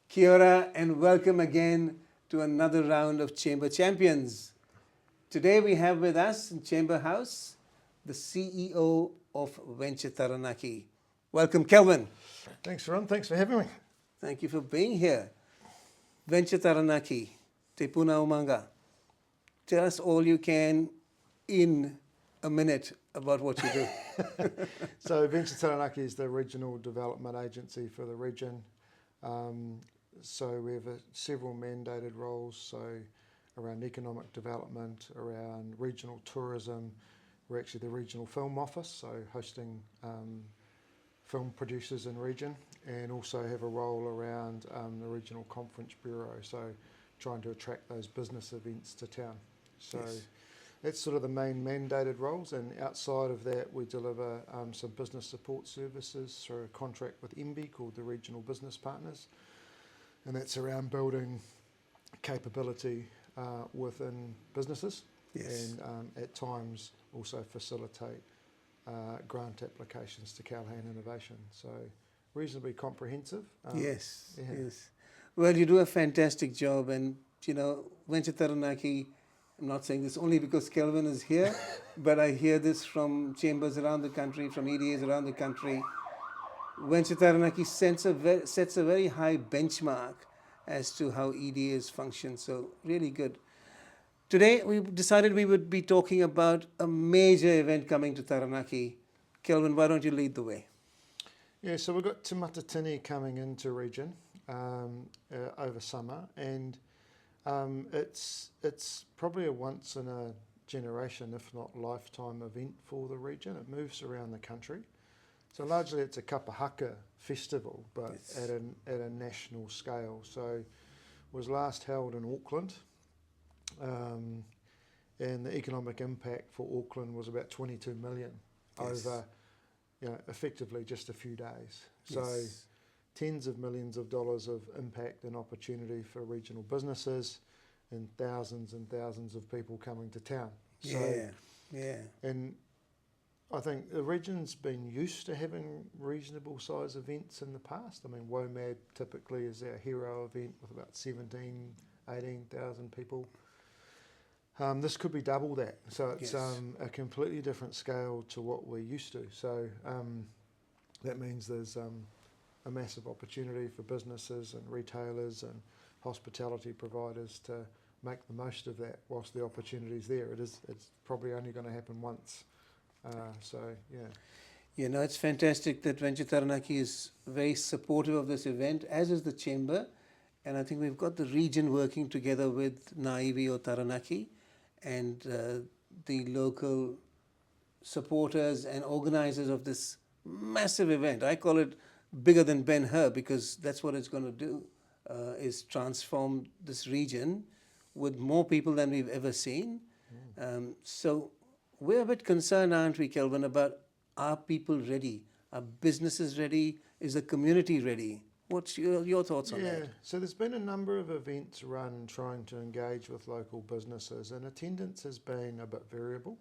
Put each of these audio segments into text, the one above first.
Kia ora and welcome again to another round of Chamber Champions. Today we have with us in Chamber House the CEO of Venture Taranaki. Welcome, Kelvin. Thanks, Arun. Thanks for having me. Thank you for being here. Venture Taranaki, Te Puna Umanga. Tell us all you can in a minute about what you do. So Venture Taranaki is the regional development agency for the region. So we have several mandated roles, so around economic development, around regional tourism. We're actually the regional film office, so hosting film producers in region, and also have a role around the regional conference bureau, so trying to attract those business events to town. So Yes. that's sort of the main mandated roles, and outside of that we deliver some business support services through a contract with MB called the Regional Business Partners, and that's around building capability within businesses. Yes. And at times also facilitate grant applications to Callahan Innovation. So reasonably comprehensive. Yes, yeah. yes. Well, you do a fantastic job, and you know, Venture Taranaki, I'm not saying this only because Kelvin is here, but I hear this from chambers around the country, from EDAs around the country. Venture Taranaki sets a very high benchmark as to how EDAs function, so really good. Today, we decided we would be talking about a major event coming to Taranaki. Kelvin, why don't you lead the way? Yeah, so we've got Te Matatini coming into region over summer, and it's probably a once in a generation, if not lifetime, event for the region. It moves around the country. So largely it's a kapa haka festival, but Yes. at a national scale. So it was last held in Auckland, and the economic impact for Auckland was about 22 million Yes. over, effectively just a few days. So Yes. tens of millions of dollars of impact and opportunity for regional businesses, and thousands of people coming to town. So, Yeah. and I think the region's been used to having reasonable size events in the past. I mean, WOMAD typically is our hero event with about 18,000 people. This could be double that. So it's Yes. a completely different scale to what we're used to. So that means there's a massive opportunity for businesses and retailers and hospitality providers to make the most of that whilst the opportunity's there. It's probably only going to happen once. So, yeah. You know, it's fantastic that Venture Taranaki is very supportive of this event, as is the Chamber. And I think we've got the region working together with Naivi or Taranaki and the local supporters and organizers of this massive event. I call it bigger than Ben-Hur because that's what it's going to do, is transform this region with more people than we've ever seen. So we're a bit concerned, aren't we, Kelvin, about are people ready? Are businesses ready? Is the community ready? What's your thoughts on that? Yeah, so there's been a number of events run trying to engage with local businesses, and attendance has been a bit variable.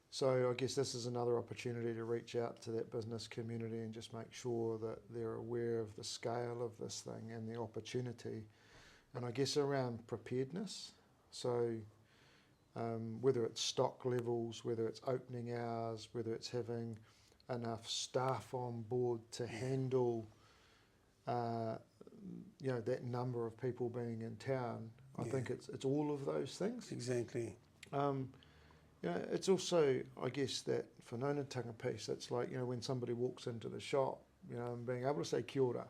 So I guess this is another opportunity to reach out to that business community and just make sure that they're aware of the scale of this thing and the opportunity. And I guess around preparedness, so whether it's stock levels, whether it's opening hours, whether it's having enough staff on board to handle that number of people being in town. I think it's all of those things. Exactly. It's also, I guess, that manaakitanga piece. It's like, when somebody walks into the shop, and being able to say kia ora,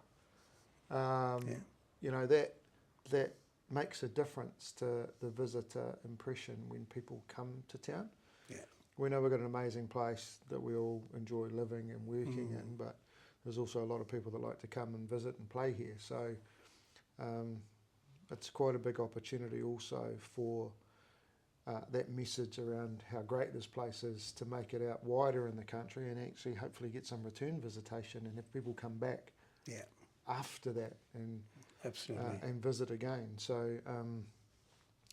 that makes a difference to the visitor impression when people come to town. Yeah. We know we've got an amazing place that we all enjoy living and working in, but there's also a lot of people that like to come and visit and play here. So it's quite a big opportunity also for that message around how great this place is to make it out wider in the country and actually hopefully get some return visitation and have people come back after that and Absolutely. and visit again. So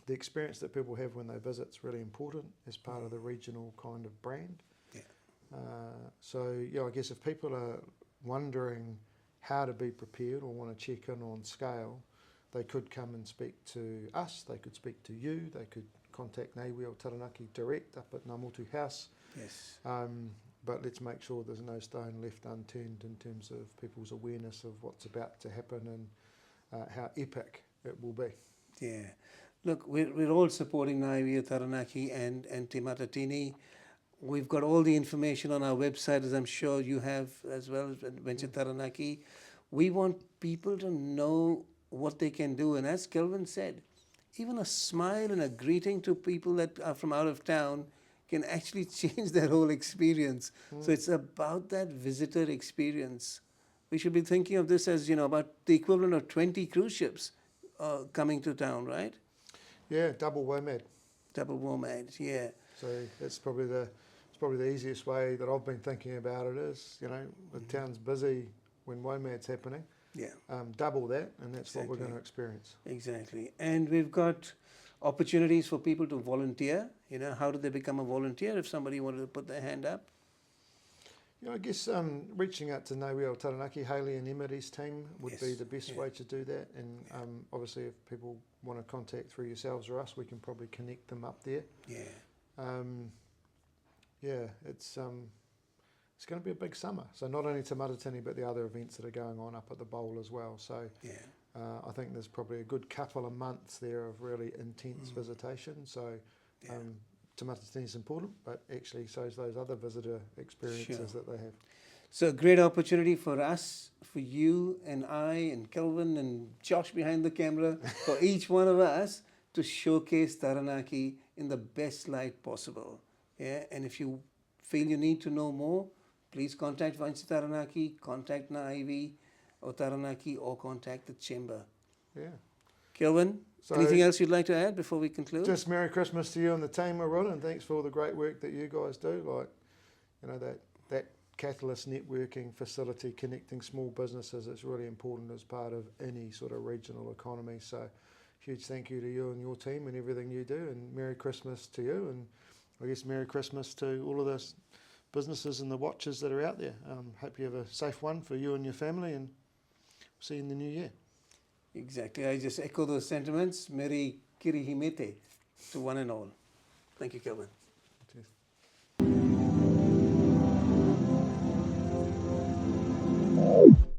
the experience that people have when they visit is really important as part of the regional kind of brand. Yeah. So I guess if people are wondering how to be prepared or want to check in on scale, they could come and speak to us, they could speak to you, they could contact Ngāiwi o Taranaki direct up at Ngā Motu House. Yes. But let's make sure there's no stone left unturned in terms of people's awareness of what's about to happen and how epic it will be. Yeah. Look, we're all supporting Ngāiwi o Taranaki and Te Matatini. We've got all the information on our website, as I'm sure you have as well, Adventure Taranaki. We want people to know what they can do. And as Kelvin said, even a smile and a greeting to people that are from out of town can actually change their whole experience. So it's about that visitor experience. We should be thinking of this as, about the equivalent of 20 cruise ships coming to town, right? Yeah, double WOMAD. Double WOMAD, yeah. So that's probably the easiest way that I've been thinking about it is, the town's busy when WOMAD's happening. Yeah. Double that, and that's what we're going to experience. Exactly. And we've got opportunities for people to volunteer. How do they become a volunteer if somebody wanted to put their hand up? I guess reaching out to Ngāiwi o Taranaki, Hayley and Emery's team would be the best way to do that. And obviously if people want to contact through yourselves or us, we can probably connect them up there. Yeah. It's going to be a big summer. So not only Te Matatini, but the other events that are going on up at the bowl as well. So I think there's probably a good couple of months there of really intense visitation. So Te Matatini is important, but actually so is those other visitor experiences that they have. So a great opportunity for us, for you and I and Kelvin and Josh behind the camera, for each one of us to showcase Taranaki in the best light possible. Yeah, and if you feel you need to know more, please contact Vanchi Taranaki, contact Ngāiwi o Taranaki, or contact the Chamber. Yeah. Kelvin, anything else you'd like to add before we conclude? Just Merry Christmas to you and the team, Arun, and thanks for all the great work that you guys do. That Catalyst networking facility connecting small businesses is really important as part of any sort of regional economy. So huge thank you to you and your team and everything you do, and Merry Christmas to you, and I guess Merry Christmas to all of those businesses and the watchers that are out there. Hope you have a safe one for you and your family, and see you in the new year. Exactly. I just echo those sentiments. Merry Kirihimete to one and all. Thank you, Kelvin.